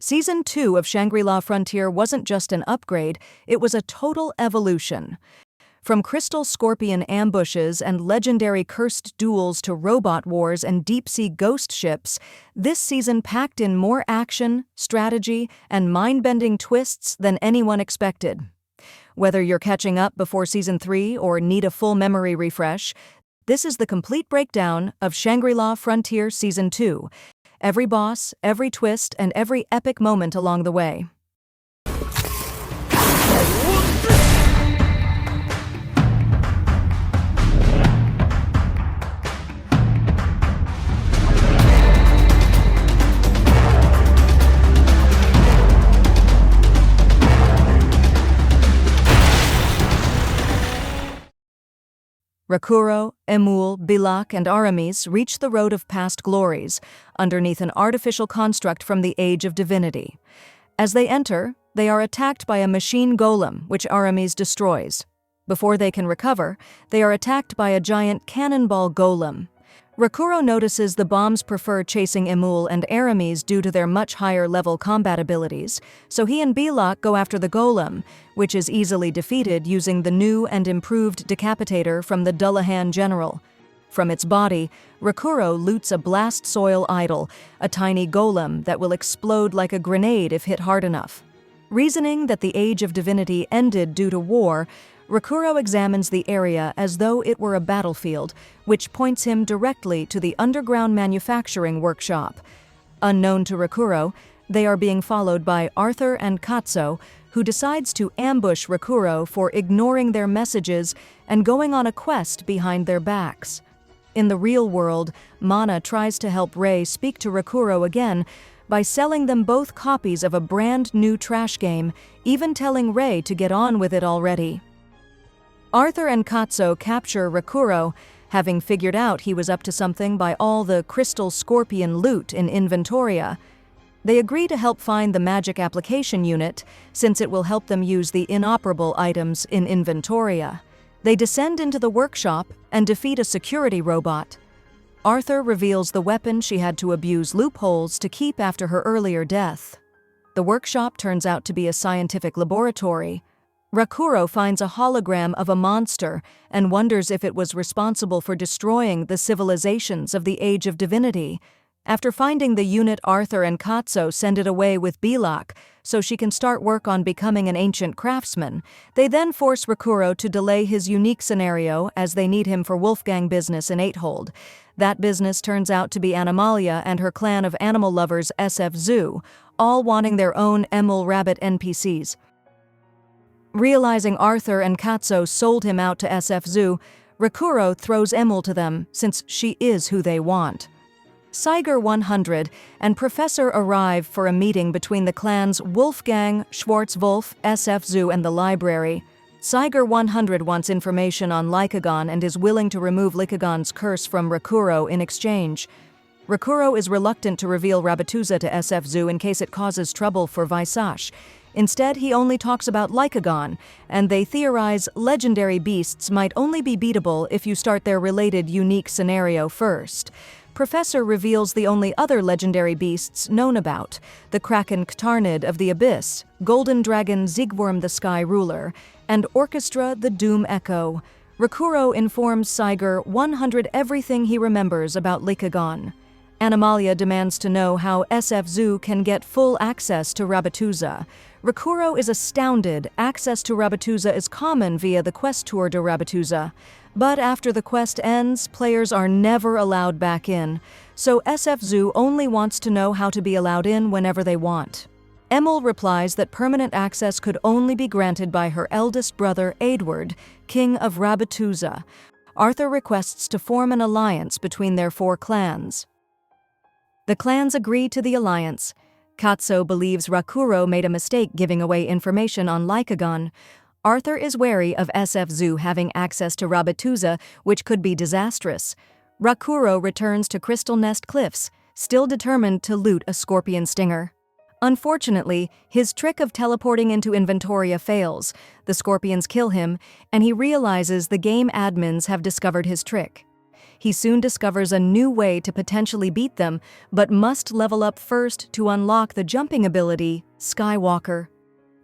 Season 2 of Shangri-La Frontier wasn't just an upgrade, it was a total evolution. From crystal scorpion ambushes and legendary cursed duels to robot wars and deep-sea ghost ships, this season packed in more action, strategy, and mind-bending twists than anyone expected. Whether you're catching up before Season 3 or need a full memory refresh, this is the complete breakdown of Shangri-La Frontier Season 2. Every boss, every twist, and every epic moment along the way. Rakuro, Emul, Bilak, and Aramis reach the road of past glories, underneath an artificial construct from the Age of Divinity. As they enter, they are attacked by a machine golem, which Aramis destroys. Before they can recover, they are attacked by a giant cannonball golem. Rakuro notices the bombs prefer chasing Emul and Aramis due to their much higher level combat abilities, so he and Bilak go after the golem, which is easily defeated using the new and improved decapitator from the Dullahan General. From its body, Rakuro loots a blast soil idol, a tiny golem that will explode like a grenade if hit hard enough. Reasoning that the Age of Divinity ended due to war, Rakuro examines the area as though it were a battlefield, which points him directly to the underground manufacturing workshop. Unknown to Rakuro, they are being followed by Arthur and Katsuo, who decides to ambush Rakuro for ignoring their messages and going on a quest behind their backs. In the real world, Mana tries to help Rei speak to Rakuro again by selling them both copies of a brand new trash game, even telling Rei to get on with it already. Arthur and Katsuo capture Rakuro, having figured out he was up to something by all the crystal scorpion loot in Inventoria. They agree to help find the magic application unit, since it will help them use the inoperable items in Inventoria. They descend into the workshop and defeat a security robot. Arthur reveals the weapon she had to abuse loopholes to keep after her earlier death. The workshop turns out to be a scientific laboratory. Rakuro finds a hologram of a monster and wonders if it was responsible for destroying the civilizations of the Age of Divinity. After finding the unit, Arthur and Katsuo send it away with Bilak so she can start work on becoming an ancient craftsman. They then force Rakuro to delay his unique scenario as they need him for Wolfgang business in Eighthold. That business turns out to be Animalia and her clan of animal lovers SF Zoo, all wanting their own Emul Rabbit NPCs. Realizing Arthur and Katsuo sold him out to SF Zoo, Rakuro throws Emul to them since she is who they want. Saiger 100 and Professor arrive for a meeting between the clans Wolfgang, Schwarzwolf, SF Zoo, and the library. Saiger 100 wants information on Lycagon and is willing to remove Lycagon's curse from Rakuro in exchange. Rakuro is reluctant to reveal Rabbituza to SF Zoo in case it causes trouble for Visage. Instead, he only talks about Lycagon, and they theorize legendary beasts might only be beatable if you start their related unique scenario first. Professor reveals the only other legendary beasts known about, the Kraken Ctarnidd of the Abyss, Golden Dragon Zigworm the Sky Ruler, and Orchestra the Doom Echo. Rakuro informs Saiger 100 everything he remembers about Lycagon. Animalia demands to know how SF Zoo can get full access to Rabbituza. Rakuro is astounded. Access to Rabbituza is common via the quest tour de Rabbituza. But after the quest ends, players are never allowed back in, so SF Zoo only wants to know how to be allowed in whenever they want. Emul replies that permanent access could only be granted by her eldest brother, Eadward, King of Rabbituza. Arthur requests to form an alliance between their 4 clans. The clans agree to the alliance. Katsuo believes Rakuro made a mistake giving away information on Lycagon. Arthur is wary of SF Zoo having access to Rabbituza, which could be disastrous. Rakuro returns to Crystal Nest Cliffs, still determined to loot a scorpion stinger. Unfortunately, his trick of teleporting into Inventoria fails. The scorpions kill him, and he realizes the game admins have discovered his trick. He soon discovers a new way to potentially beat them, but must level up first to unlock the jumping ability, Skywalker.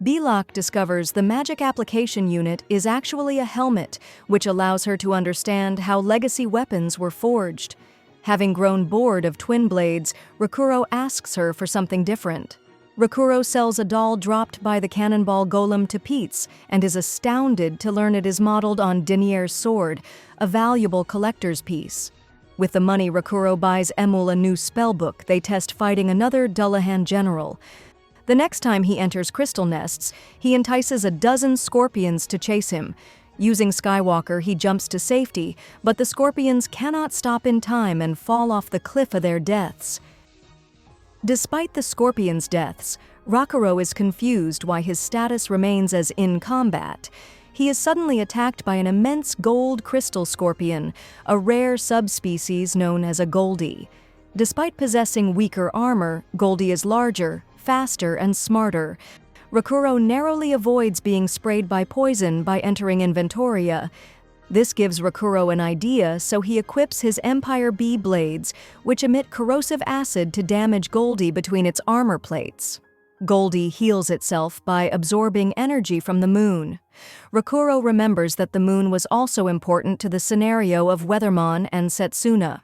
Belok discovers the magic application unit is actually a helmet, which allows her to understand how legacy weapons were forged. Having grown bored of twin blades, Rakuro asks her for something different. Rakuro sells a doll dropped by the cannonball golem to Peets and is astounded to learn it is modeled on Denier's sword, a valuable collector's piece. With the money, Rakuro buys Emul a new spellbook they test fighting another Dullahan general. The next time he enters crystal nests, he entices a dozen scorpions to chase him. Using Skywalker, he jumps to safety, but the scorpions cannot stop in time and fall off the cliff of their deaths. Despite the scorpions' deaths, Rakuro is confused why his status remains as in combat. He is suddenly attacked by an immense gold crystal scorpion, a rare subspecies known as a Goldie. Despite possessing weaker armor, Goldie is larger, faster, and smarter. Rakuro narrowly avoids being sprayed by poison by entering Inventoria. This gives Rakuro an idea, so he equips his Empire B blades, which emit corrosive acid to damage Goldie between its armor plates. Goldie heals itself by absorbing energy from the moon. Rakuro remembers that the moon was also important to the scenario of Weathermon and Setsuna.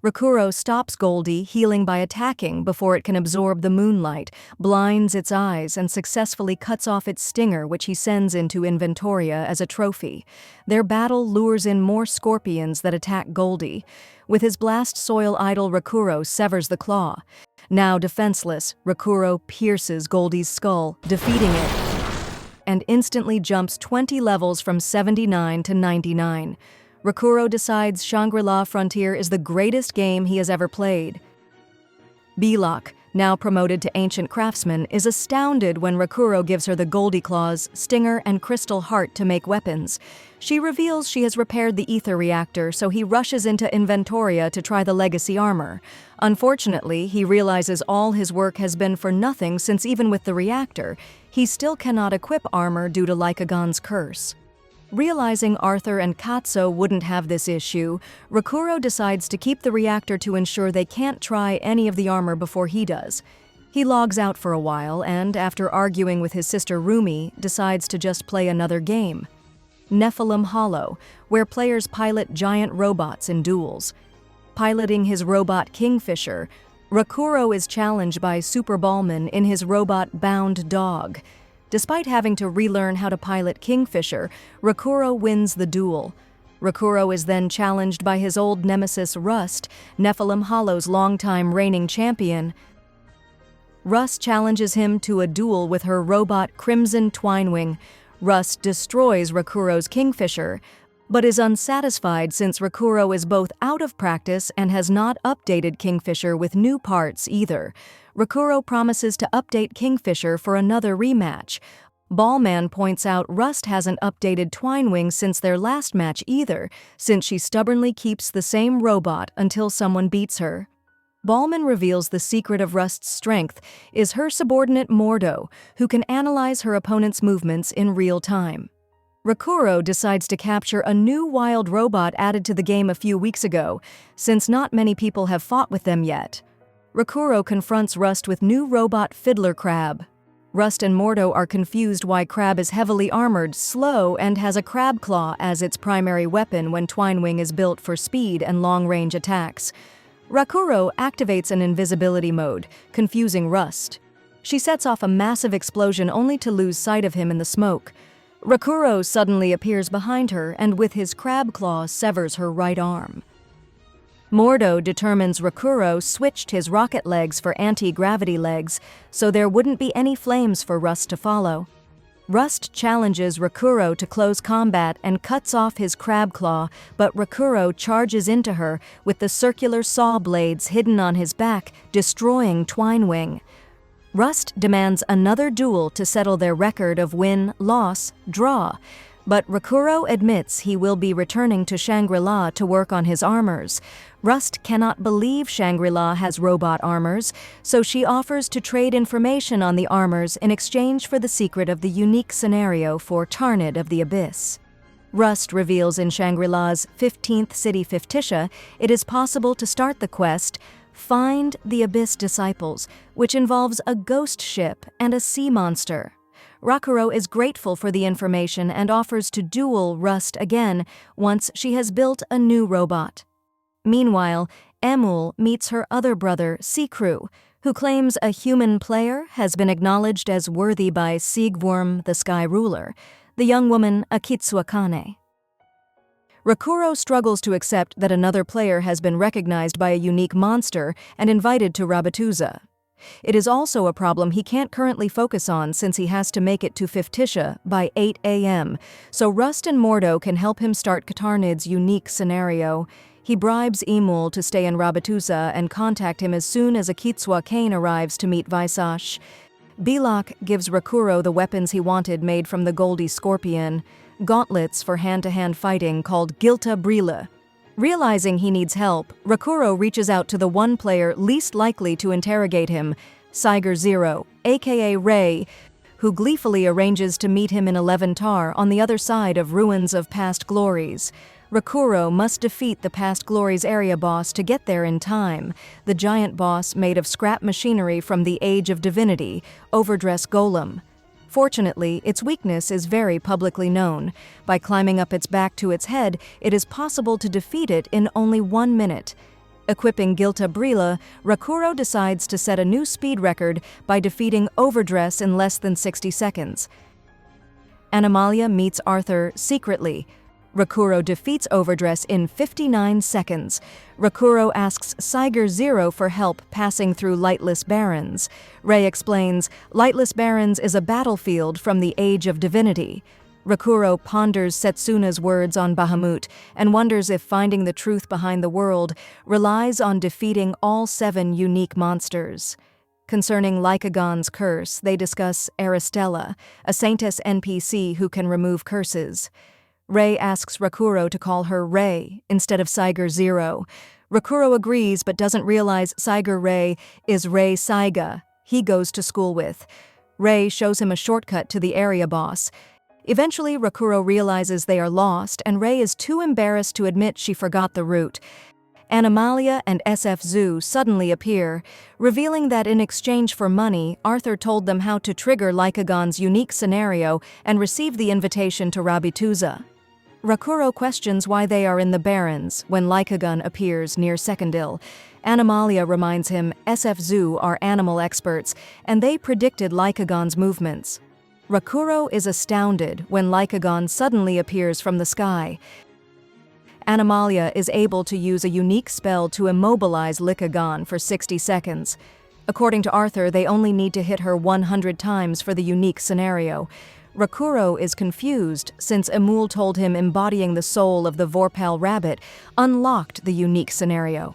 Rakuro stops Goldie, healing by attacking before it can absorb the moonlight, blinds its eyes, and successfully cuts off its stinger, which he sends into Inventoria as a trophy. Their battle lures in more scorpions that attack Goldie. With his blast soil idol, Rakuro severs the claw. Now defenseless, Rakuro pierces Goldie's skull, defeating it, and instantly jumps 20 levels from 79 to 99. Rakuro decides Shangri-La Frontier is the greatest game he has ever played. Belok, now promoted to Ancient Craftsman, is astounded when Rakuro gives her the Goldie Claws, Stinger, and Crystal Heart to make weapons. She reveals she has repaired the ether reactor, so he rushes into Inventoria to try the legacy armor. Unfortunately, he realizes all his work has been for nothing since even with the reactor, he still cannot equip armor due to Lycagon's curse. Realizing Arthur and Katsuo wouldn't have this issue, Rakuro decides to keep the reactor to ensure they can't try any of the armor before he does. He logs out for a while and, after arguing with his sister Rumi, decides to just play another game. Nephilim Hollow, where players pilot giant robots in duels. Piloting his robot Kingfisher, Rakuro is challenged by Super Ballman in his robot Bound Dog. Despite having to relearn how to pilot Kingfisher, Rakuro wins the duel. Rakuro is then challenged by his old nemesis Rust, Nephilim Hollow's longtime reigning champion. Rust challenges him to a duel with her robot Crimson Twinewing. Rust destroys Rakuro's Kingfisher, but is unsatisfied since Rakuro is both out of practice and has not updated Kingfisher with new parts either. Rakuro promises to update Kingfisher for another rematch. Ballman points out Rust hasn't updated Twinewing since their last match either, since she stubbornly keeps the same robot until someone beats her. Ballman reveals the secret of Rust's strength is her subordinate Mordo, who can analyze her opponent's movements in real time. Rakuro decides to capture a new wild robot added to the game a few weeks ago, since not many people have fought with them yet. Rakuro confronts Rust with new robot Fiddler Crab. Rust and Mordo are confused why Crab is heavily armored, slow, and has a crab claw as its primary weapon when Twinewing is built for speed and long-range attacks. Rakuro activates an invisibility mode, confusing Rust. She sets off a massive explosion only to lose sight of him in the smoke. Rakuro suddenly appears behind her and with his crab claw severs her right arm. Mordo determines Rakuro switched his rocket legs for anti-gravity legs, so there wouldn't be any flames for Rust to follow. Rust challenges Rakuro to close combat and cuts off his crab claw, but Rakuro charges into her with the circular saw blades hidden on his back, destroying Twinewing. Rust demands another duel to settle their record of win, loss, draw, but Rakuro admits he will be returning to Shangri-La to work on his armors. Rust cannot believe Shangri-La has robot armors, so she offers to trade information on the armors in exchange for the secret of the unique scenario for Ctarnidd of the Abyss. Rust reveals in Shangri-La's 15th city Fictitia, it is possible to start the quest, Find the Abyss Disciples, which involves a ghost ship and a sea monster. Rakuro is grateful for the information and offers to duel Rust again once she has built a new robot. Meanwhile, Emul meets her other brother, Sikru, who claims a human player has been acknowledged as worthy by Sigworm, the Sky Ruler, the young woman Akitsuakane. Rakuro struggles to accept that another player has been recognized by a unique monster and invited to Rabatuza. It is also a problem he can't currently focus on since he has to make it to Fictitia by 8 a.m., so Rust and Mordo can help him start Ctarnidd's unique scenario. He bribes Emul to stay in Rabatuza and contact him as soon as Akitsuakane arrives to meet Vaisash. Bilak gives Rakuro the weapons he wanted made from the Goldie Scorpion, gauntlets for hand-to-hand fighting called Gilta Brila. Realizing he needs help, Rakuro reaches out to the one player least likely to interrogate him, Saiger Zero, aka Rei, who gleefully arranges to meet him in 11 Tar on the other side of Ruins of Past Glories. Rakuro must defeat the Past Glories area boss to get there in time, the giant boss made of scrap machinery from the Age of Divinity, Overdress Golem. Fortunately, its weakness is very publicly known. By climbing up its back to its head, it is possible to defeat it in only 1 minute. Equipping Gilta Brila, Rakuro decides to set a new speed record by defeating Overdress in less than 60 seconds. Animalia meets Arthur secretly. Rakuro defeats Overdress in 59 seconds. Rakuro asks Saiger Zero for help passing through Lightless Barrens. Rei explains, Lightless Barrens is a battlefield from the Age of Divinity. Rakuro ponders Setsuna's words on Bahamut and wonders if finding the truth behind the world relies on defeating all 7 unique monsters. Concerning Lycagon's curse, they discuss Aristella, a Saintess NPC who can remove curses. Rei asks Rakuro to call her Rei instead of Saiger Zero. Rakuro agrees but doesn't realize Saiger Rei is Rei Saiga, he goes to school with. Rei shows him a shortcut to the area boss. Eventually, Rakuro realizes they are lost and Rei is too embarrassed to admit she forgot the route. Animalia and SF Zoo suddenly appear, revealing that in exchange for money, Arthur told them how to trigger Lycagon's unique scenario and receive the invitation to Rabituza. Rakuro questions why they are in the Barrens when Lycagon appears near Secondil. Animalia reminds him SF Zoo are animal experts, and they predicted Lycagon's movements. Rakuro is astounded when Lycagon suddenly appears from the sky. Animalia is able to use a unique spell to immobilize Lycagon for 60 seconds. According to Arthur, they only need to hit her 100 times for the unique scenario. Rakuro is confused since Emul told him embodying the soul of the Vorpal rabbit unlocked the unique scenario.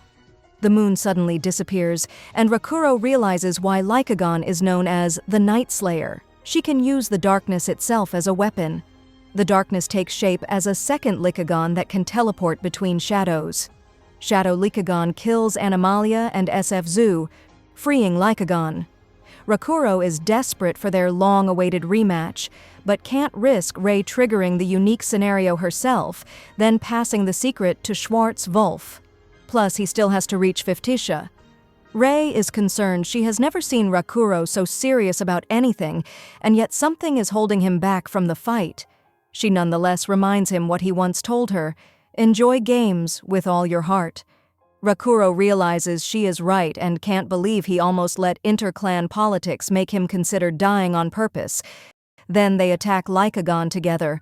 The moon suddenly disappears, and Rakuro realizes why Lycagon is known as the Night Slayer. She can use the darkness itself as a weapon. The darkness takes shape as a second Lycagon that can teleport between shadows. Shadow Lycagon kills Animalia and SF Zoo, freeing Lycagon. Rakuro is desperate for their long-awaited rematch, but can't risk Rei triggering the unique scenario herself, then passing the secret to Schwartz Wolf. Plus, he still has to reach Fictitia. Rei is concerned she has never seen Rakuro so serious about anything, and yet something is holding him back from the fight. She nonetheless reminds him what he once told her, enjoy games with all your heart. Rakuro realizes she is right and can't believe he almost let interclan politics make him consider dying on purpose. Then they attack Lycagon together.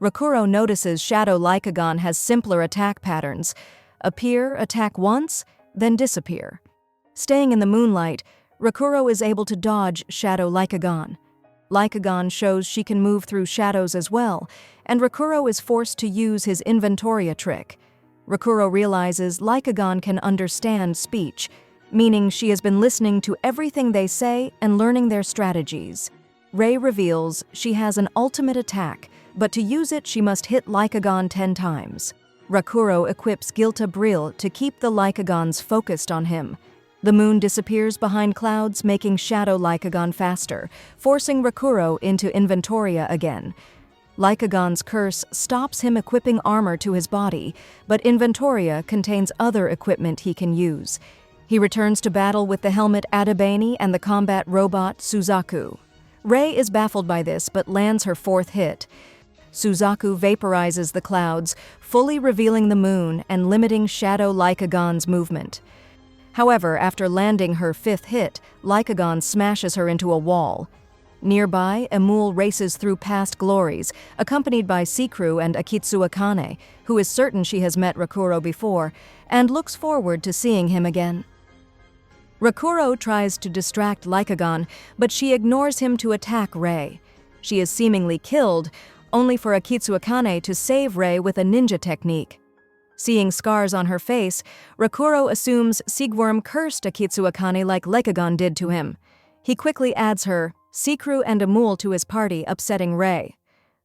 Rakuro notices Shadow Lycagon has simpler attack patterns. Appear, attack once, then disappear. Staying in the moonlight, Rakuro is able to dodge Shadow Lycagon. Lycagon shows she can move through shadows as well, and Rakuro is forced to use his Inventoria trick. Rakuro realizes Lycagon can understand speech, meaning she has been listening to everything they say and learning their strategies. Rei reveals she has an ultimate attack, but to use it she must hit Lycagon 10 times. Rakuro equips Gilta Bril to keep the Lycagons focused on him. The moon disappears behind clouds, making Shadow Lycagon faster, forcing Rakuro into Inventoria again. Lycagon's curse stops him equipping armor to his body, but Inventoria contains other equipment he can use. He returns to battle with the helmet Adabane and the combat robot Suzaku. Rei is baffled by this but lands her 4th hit. Suzaku vaporizes the clouds, fully revealing the moon and limiting Shadow Lycagon's movement. However, after landing her 5th hit, Lycagon smashes her into a wall. Nearby, Emul races through past glories, accompanied by Sikru and Akitsuakane, who is certain she has met Rakuro before, and looks forward to seeing him again. Rakuro tries to distract Lycagon, but she ignores him to attack Rei. She is seemingly killed, only for Akitsuakane to save Rei with a ninja technique. Seeing scars on her face, Rakuro assumes Sigworm cursed Akitsuakane like Lycagon did to him. He quickly adds her, Sikru and Emul to his party, upsetting Rei.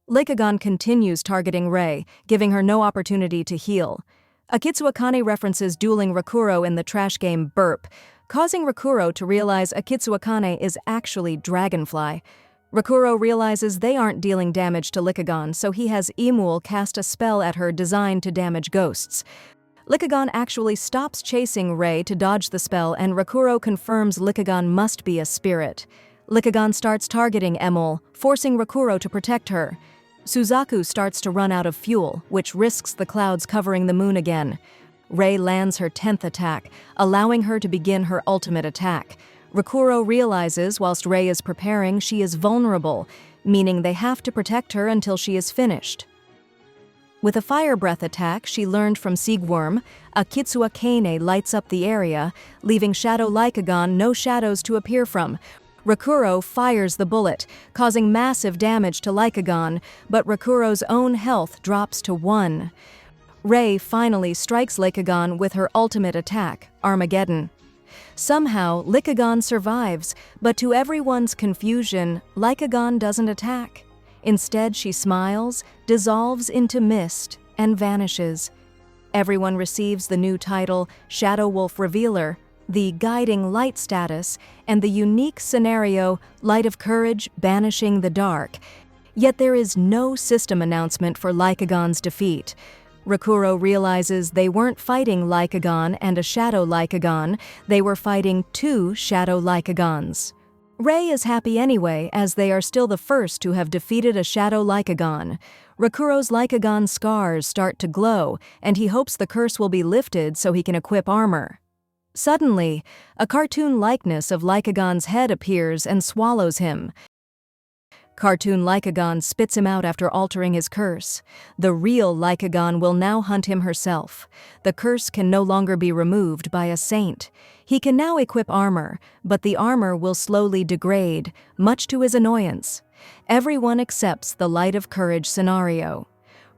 Lycagon continues targeting Rei, giving her no opportunity to heal. Akitsuakane references dueling Rakuro in the trash game Burp, causing Rakuro to realize Akitsuakane is actually Dragonfly. Rakuro realizes they aren't dealing damage to Lycagon, so he has Emul cast a spell at her designed to damage ghosts. Lycagon actually stops chasing Rei to dodge the spell, and Rakuro confirms Lycagon must be a spirit. Lycagon starts targeting Emul, forcing Rakuro to protect her. Suzaku starts to run out of fuel, which risks the clouds covering the moon again. Rei lands her 10th attack, allowing her to begin her ultimate attack. Rakuro realizes whilst Rei is preparing she is vulnerable, meaning they have to protect her until she is finished. With a fire breath attack she learned from Sigworm, Akitsuakane lights up the area, leaving Shadow Lycagon no shadows to appear from. Rakuro fires the bullet, causing massive damage to Lycagon, but Rakuro's own health drops to 1. Rei finally strikes Lycagon with her ultimate attack, Armageddon. Somehow, Lycagon survives, but to everyone's confusion, Lycagon doesn't attack. Instead, she smiles, dissolves into mist, and vanishes. Everyone receives the new title, Shadow Wolf Revealer, the guiding light status, and the unique scenario, Light of Courage, Banishing the Dark. Yet there is no system announcement for Lycagon's defeat. Rakuro realizes they weren't fighting Lycagon and a Shadow Lycagon, they were fighting 2 Shadow Lycagons. Rei is happy anyway, as they are still the first to have defeated a Shadow Lycagon. Rakuro's Lycagon scars start to glow, and he hopes the curse will be lifted so he can equip armor. Suddenly, a cartoon likeness of Lycagon's head appears and swallows him. Cartoon Lycagon spits him out after altering his curse. The real Lycagon will now hunt him herself. The curse can no longer be removed by a saint. He can now equip armor, but the armor will slowly degrade, much to his annoyance. Everyone accepts the Light of Courage scenario.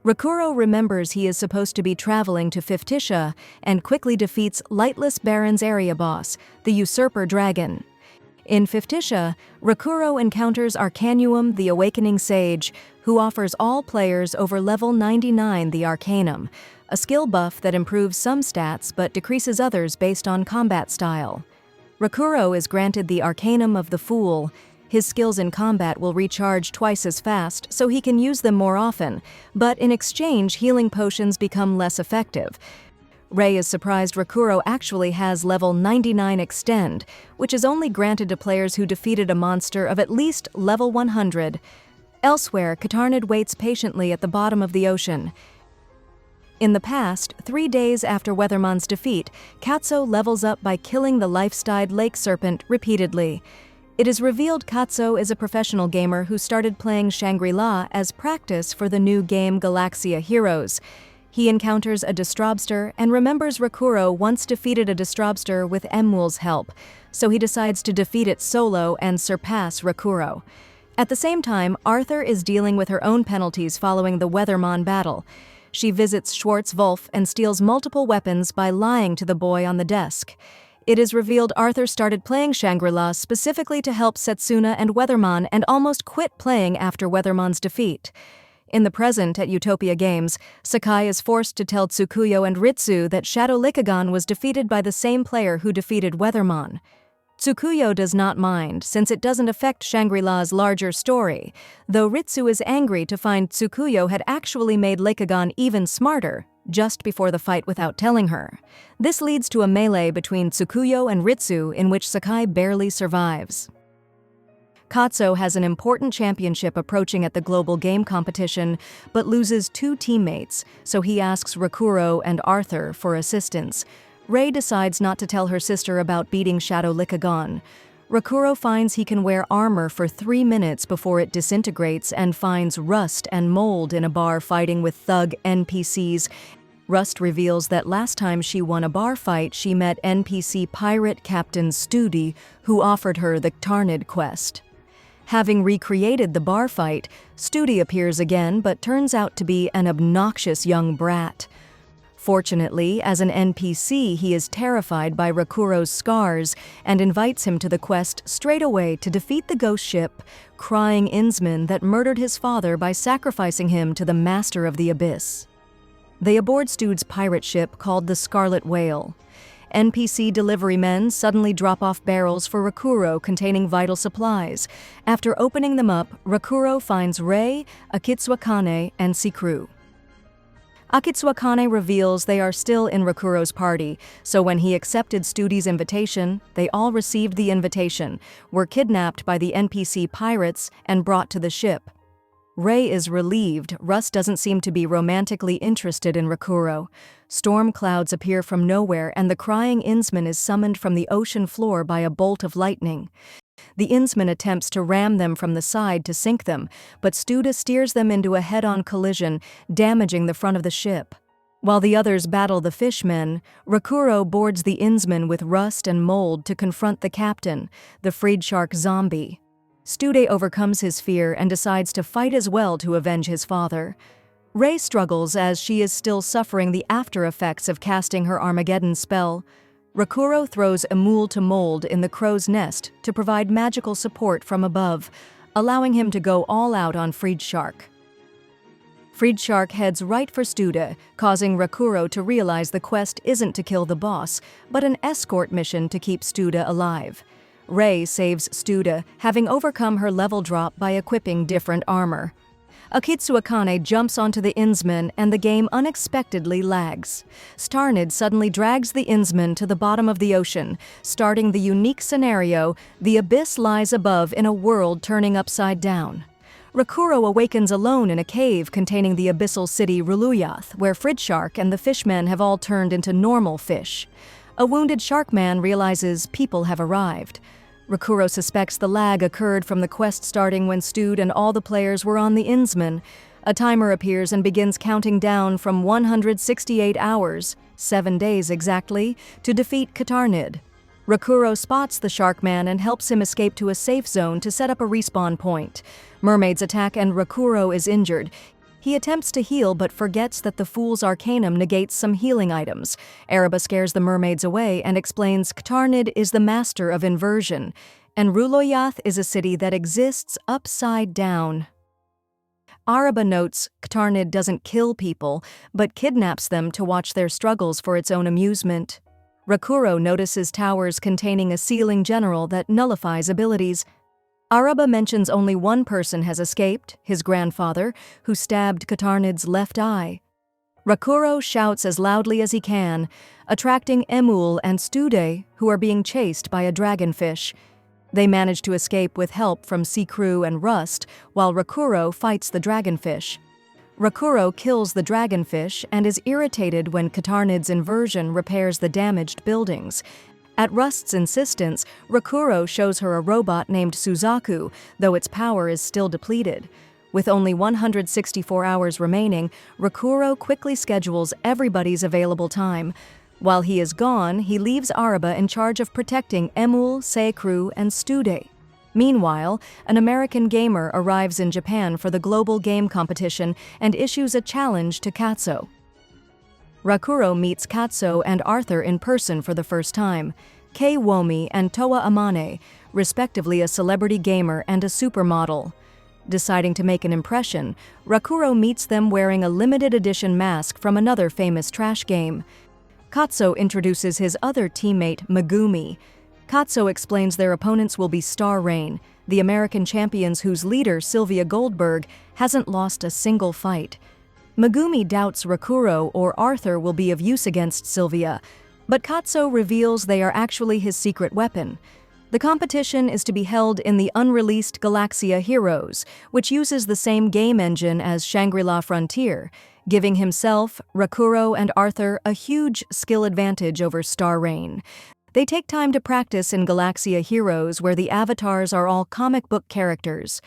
Rakuro remembers he is supposed to be traveling to Fiftisha and quickly defeats Lightless Baron's area boss, the Usurper Dragon. In Fiftisha, Rakuro encounters Arcanuum the Awakening Sage, who offers all players over level 99 the Arcanum, a skill buff that improves some stats but decreases others based on combat style. Rakuro is granted the Arcanum of the Fool. His skills in combat will recharge twice as fast, so he can use them more often, but in exchange healing potions become less effective. Rei is surprised Rakuro actually has level 99 Extend, which is only granted to players who defeated a monster of at least level 100. Elsewhere, Ctarnidd waits patiently at the bottom of the ocean. In the past, 3 days after Weatherman's defeat, Katso levels up by killing the life-styled lake serpent repeatedly. It is revealed Katso is a professional gamer who started playing Shangri-La as practice for the new game Galaxia Heroes. He encounters a Distrobster and remembers Rakuro once defeated a Distrobster with Emul's help, so he decides to defeat it solo and surpass Rakuro. At the same time, Arthur is dealing with her own penalties following the Weatherman battle. She visits Schwartz-Wolf and steals multiple weapons by lying to the boy on the desk. It is revealed Arthur started playing Shangri-La specifically to help Setsuna and Weatherman and almost quit playing after Weatherman's defeat. In the present at Utopia Games, Sakai is forced to tell Tsukuyo and Ritsu that Shadow Lycagon was defeated by the same player who defeated Weatherman. Tsukuyo does not mind, since it doesn't affect Shangri-La's larger story, though Ritsu is angry to find Tsukuyo had actually made Lycagon even smarter just before the fight without telling her. This leads to a melee between Tsukuyo and Ritsu in which Sakai barely survives. Katsuo has an important championship approaching at the global game competition, but loses 2 teammates, so he asks Rakuro and Arthur for assistance. Rei decides not to tell her sister about beating Shadow Lycagon. Rakuro finds he can wear armor for 3 minutes before it disintegrates and finds Rust and Mold in a bar fighting with thug NPCs. Rust reveals that last time she won a bar fight, she met NPC pirate Captain Studi, who offered her the Ctarnidd quest. Having recreated the bar fight, Studi appears again but turns out to be an obnoxious young brat. Fortunately, as an NPC, he is terrified by Rakuro's scars and invites him to the quest straight away to defeat the ghost ship, Crying Innsman, that murdered his father by sacrificing him to the Master of the Abyss. They aboard Stude's pirate ship called the Scarlet Whale. NPC delivery men suddenly drop off barrels for Rakuro containing vital supplies. After opening them up, Rakuro finds Rei, Akitsuakane, and Sikru. Akitsuakane reveals they are still in Rakuro's party, so when he accepted Studi's invitation, they all received the invitation, were kidnapped by the NPC pirates, and brought to the ship. Rei is relieved. Rust doesn't seem to be romantically interested in Rakuro. Storm clouds appear from nowhere, and the Crying Innsman is summoned from the ocean floor by a bolt of lightning. The Innsman attempts to ram them from the side to sink them, but Studa steers them into a head-on collision, damaging the front of the ship. While the others battle the fishmen, Rakuro boards the Innsman with Rust and Mold to confront the captain, the freed shark zombie. Stude overcomes his fear and decides to fight as well to avenge his father. Rei struggles as she is still suffering the after-effects of casting her Armageddon spell. Rakuro throws Emul to Mold in the crow's nest to provide magical support from above, allowing him to go all out on Freed Shark. Freed Shark heads right for Studa, causing Rakuro to realize the quest isn't to kill the boss, but an escort mission to keep Studa alive. Rei saves Studa, having overcome her level drop by equipping different armor. Akitsuakane jumps onto the Innsman and the game unexpectedly lags. Ctarnidd suddenly drags the Innsman to the bottom of the ocean, starting the unique scenario, the abyss lies above in a world turning upside down. Rakuro awakens alone in a cave containing the abyssal city Ruluiath, where Fridshark and the fishmen have all turned into normal fish. A wounded sharkman realizes people have arrived. Rakuro suspects the lag occurred from the quest starting when Stude and all the players were on the Innsman. A timer appears and begins counting down from 168 hours, 7 days exactly, to defeat Ctarnidd. Rakuro spots the Sharkman and helps him escape to a safe zone to set up a respawn point. Mermaids attack and Rakuro is injured. He attempts to heal but forgets that the Fool's Arcanum negates some healing items. Araba scares the mermaids away and explains Ctarnidd is the master of inversion, and Ruluiath is a city that exists upside down. Araba notes Ctarnidd doesn't kill people, but kidnaps them to watch their struggles for its own amusement. Rakuro notices towers containing a ceiling general that nullifies abilities. Araba mentions only one person has escaped, his grandfather, who stabbed Ctarnidd's left eye. Rakuro shouts as loudly as he can, attracting Emul and Stude, who are being chased by a dragonfish. They manage to escape with help from Sikru and Rust, while Rakuro fights the dragonfish. Rakuro kills the dragonfish and is irritated when Ctarnidd's inversion repairs the damaged buildings. At Rust's insistence, Rakuro shows her a robot named Suzaku, though its power is still depleted. With only 164 hours remaining, Rakuro quickly schedules everybody's available time. While he is gone, he leaves Araba in charge of protecting Emul, Seikru, and Stude. Meanwhile, an American gamer arrives in Japan for the global game competition and issues a challenge to Katsuo. Rakuro meets Katsuo and Arthur in person for the first time. Kei Womi and Toa Amane, respectively a celebrity gamer and a supermodel. Deciding to make an impression, Rakuro meets them wearing a limited edition mask from another famous trash game. Katsuo introduces his other teammate, Megumi. Katsuo explains their opponents will be Star Rain, the American champions whose leader, Sylvia Goldberg, hasn't lost a single fight. Megumi doubts Rakuro or Arthur will be of use against Sylvia, but Katsuo reveals they are actually his secret weapon. The competition is to be held in the unreleased Galaxia Heroes, which uses the same game engine as Shangri-La Frontier, giving himself, Rakuro, and Arthur a huge skill advantage over Star Rain. They take time to practice in Galaxia Heroes, where the avatars are all comic book characters.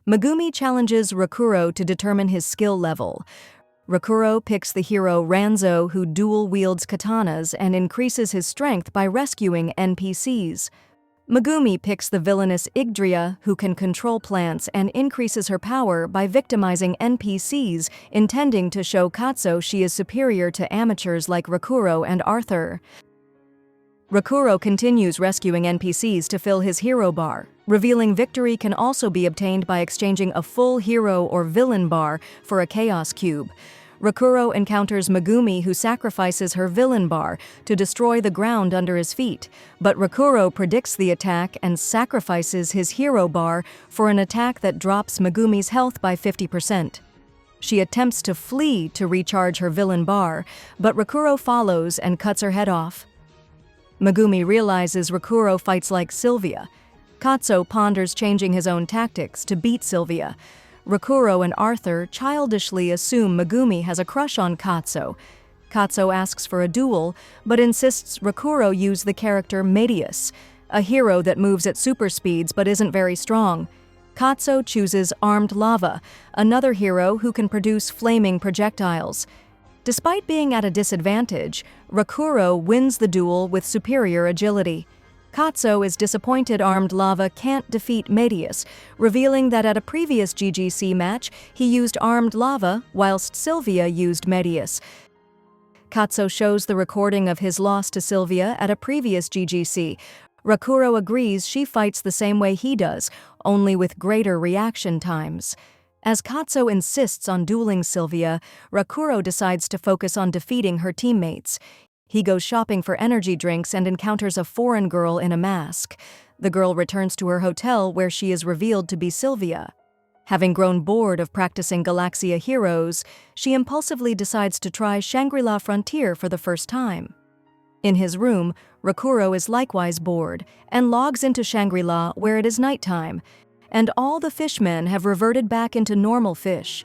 Megumi challenges Rakuro to determine his skill level. Rakuro picks the hero Ranzo, who dual-wields katanas and increases his strength by rescuing NPCs. Megumi picks the villainous Yggdria, who can control plants and increases her power by victimizing NPCs, intending to show Katsuo she is superior to amateurs like Rakuro and Arthur. Rakuro continues rescuing NPCs to fill his hero bar, revealing victory can also be obtained by exchanging a full hero or villain bar for a chaos cube. Rakuro encounters Megumi, who sacrifices her villain bar to destroy the ground under his feet, but Rakuro predicts the attack and sacrifices his hero bar for an attack that drops Megumi's health by 50%. She attempts to flee to recharge her villain bar, but Rakuro follows and cuts her head off. Megumi realizes Rakuro fights like Sylvia. Katsuo ponders changing his own tactics to beat Sylvia. Rakuro and Arthur childishly assume Megumi has a crush on Katsuo. Katsuo asks for a duel, but insists Rakuro use the character Medius, a hero that moves at super speeds but isn't very strong. Katsuo chooses Armed Lava, another hero who can produce flaming projectiles. Despite being at a disadvantage, Rakuro wins the duel with superior agility. Katsuo is disappointed Armed Lava can't defeat Medius, revealing that at a previous GGC match, he used Armed Lava whilst Sylvia used Medius. Katsuo shows the recording of his loss to Sylvia at a previous GGC. Rakuro agrees she fights the same way he does, only with greater reaction times. As Katsuo insists on dueling Sylvia, Rakuro decides to focus on defeating her teammates. He goes shopping for energy drinks and encounters a foreign girl in a mask. The girl returns to her hotel, where she is revealed to be Sylvia. Having grown bored of practicing Galaxia Heroes, she impulsively decides to try Shangri-La Frontier for the first time. In his room, Rakuro is likewise bored and logs into Shangri-La, where it is nighttime, and all the fishmen have reverted back into normal fish.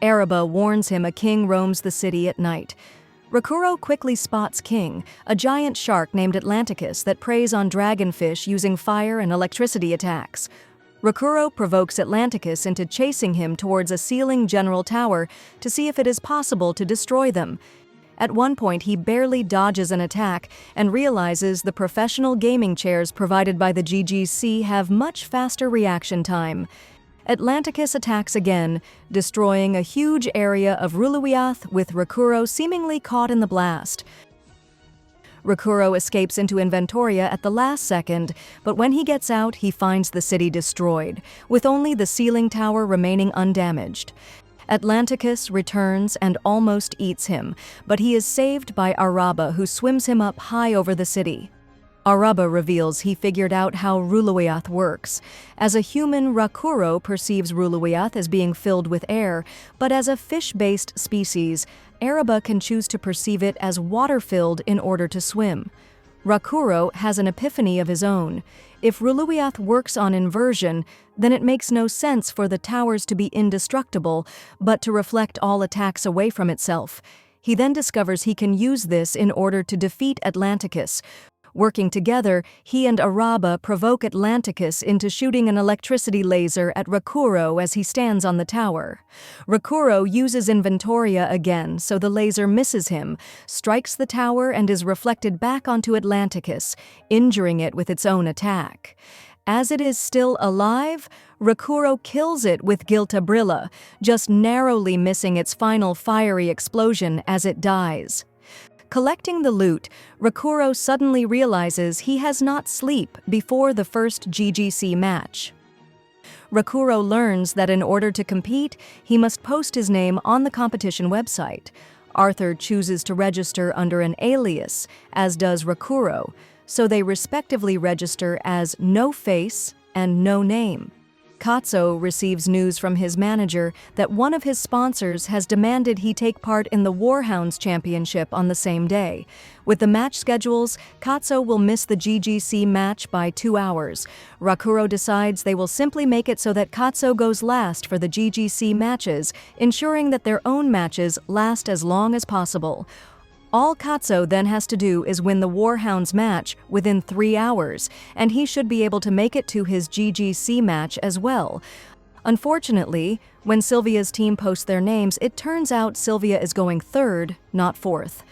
Araba warns him a king roams the city at night. Rakuro quickly spots King, a giant shark named Atlanticus that preys on dragonfish using fire and electricity attacks. Rakuro provokes Atlanticus into chasing him towards a ceiling general tower to see if it is possible to destroy them. At one point, he barely dodges an attack and realizes the professional gaming chairs provided by the GGC have much faster reaction time. Atlanticus attacks again, destroying a huge area of Ruluiath with Rakuro seemingly caught in the blast. Rakuro escapes into Inventoria at the last second, but when he gets out, he finds the city destroyed, with only the ceiling tower remaining undamaged. Atlanticus returns and almost eats him, but he is saved by Araba, who swims him up high over the city. Araba reveals he figured out how Ruluiath works. As a human, Rakuro perceives Ruluiath as being filled with air, but as a fish-based species, Araba can choose to perceive it as water-filled in order to swim. Rakuro has an epiphany of his own. If Ruluiath works on inversion, then it makes no sense for the towers to be indestructible, but to reflect all attacks away from itself. He then discovers he can use this in order to defeat Atlanticus. Working together, he and Araba provoke Atlanticus into shooting an electricity laser at Rakuro as he stands on the tower. Rakuro uses Inventoria again, so the laser misses him, strikes the tower, and is reflected back onto Atlanticus, injuring it with its own attack. As it is still alive, Rakuro kills it with Giltabrilla, just narrowly missing its final fiery explosion as it dies. Collecting the loot, Rakuro suddenly realizes he has not sleep before the first GGC match. Rakuro learns that in order to compete, he must post his name on the competition website. Arthur chooses to register under an alias, as does Rakuro. so they respectively register as No Face and No Name. Katsuo receives news from his manager that one of his sponsors has demanded he take part in the Warhounds Championship on the same day. With the match schedules, Katsuo will miss the GGC match by 2 hours. Rakuro decides they will simply make it so that Katsuo goes last for the GGC matches, ensuring that their own matches last as long as possible. All Katsuo then has to do is win the Warhounds match within 3 hours, and he should be able to make it to his GGC match as well. Unfortunately, when Sylvia's team posts their names, it turns out Sylvia is going third, not fourth.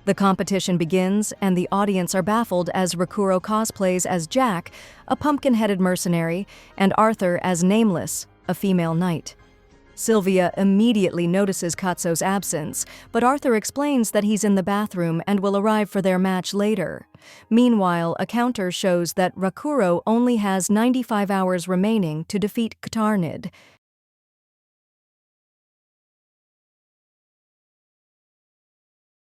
The competition begins, and the audience are baffled as Rakuro cosplays as Jack, a pumpkin-headed mercenary, and Arthur as Nameless, a female knight. Sylvia immediately notices Katsuo's absence, but Arthur explains that he's in the bathroom and will arrive for their match later. Meanwhile, a counter shows that Rakuro only has 95 hours remaining to defeat Ctarnidd.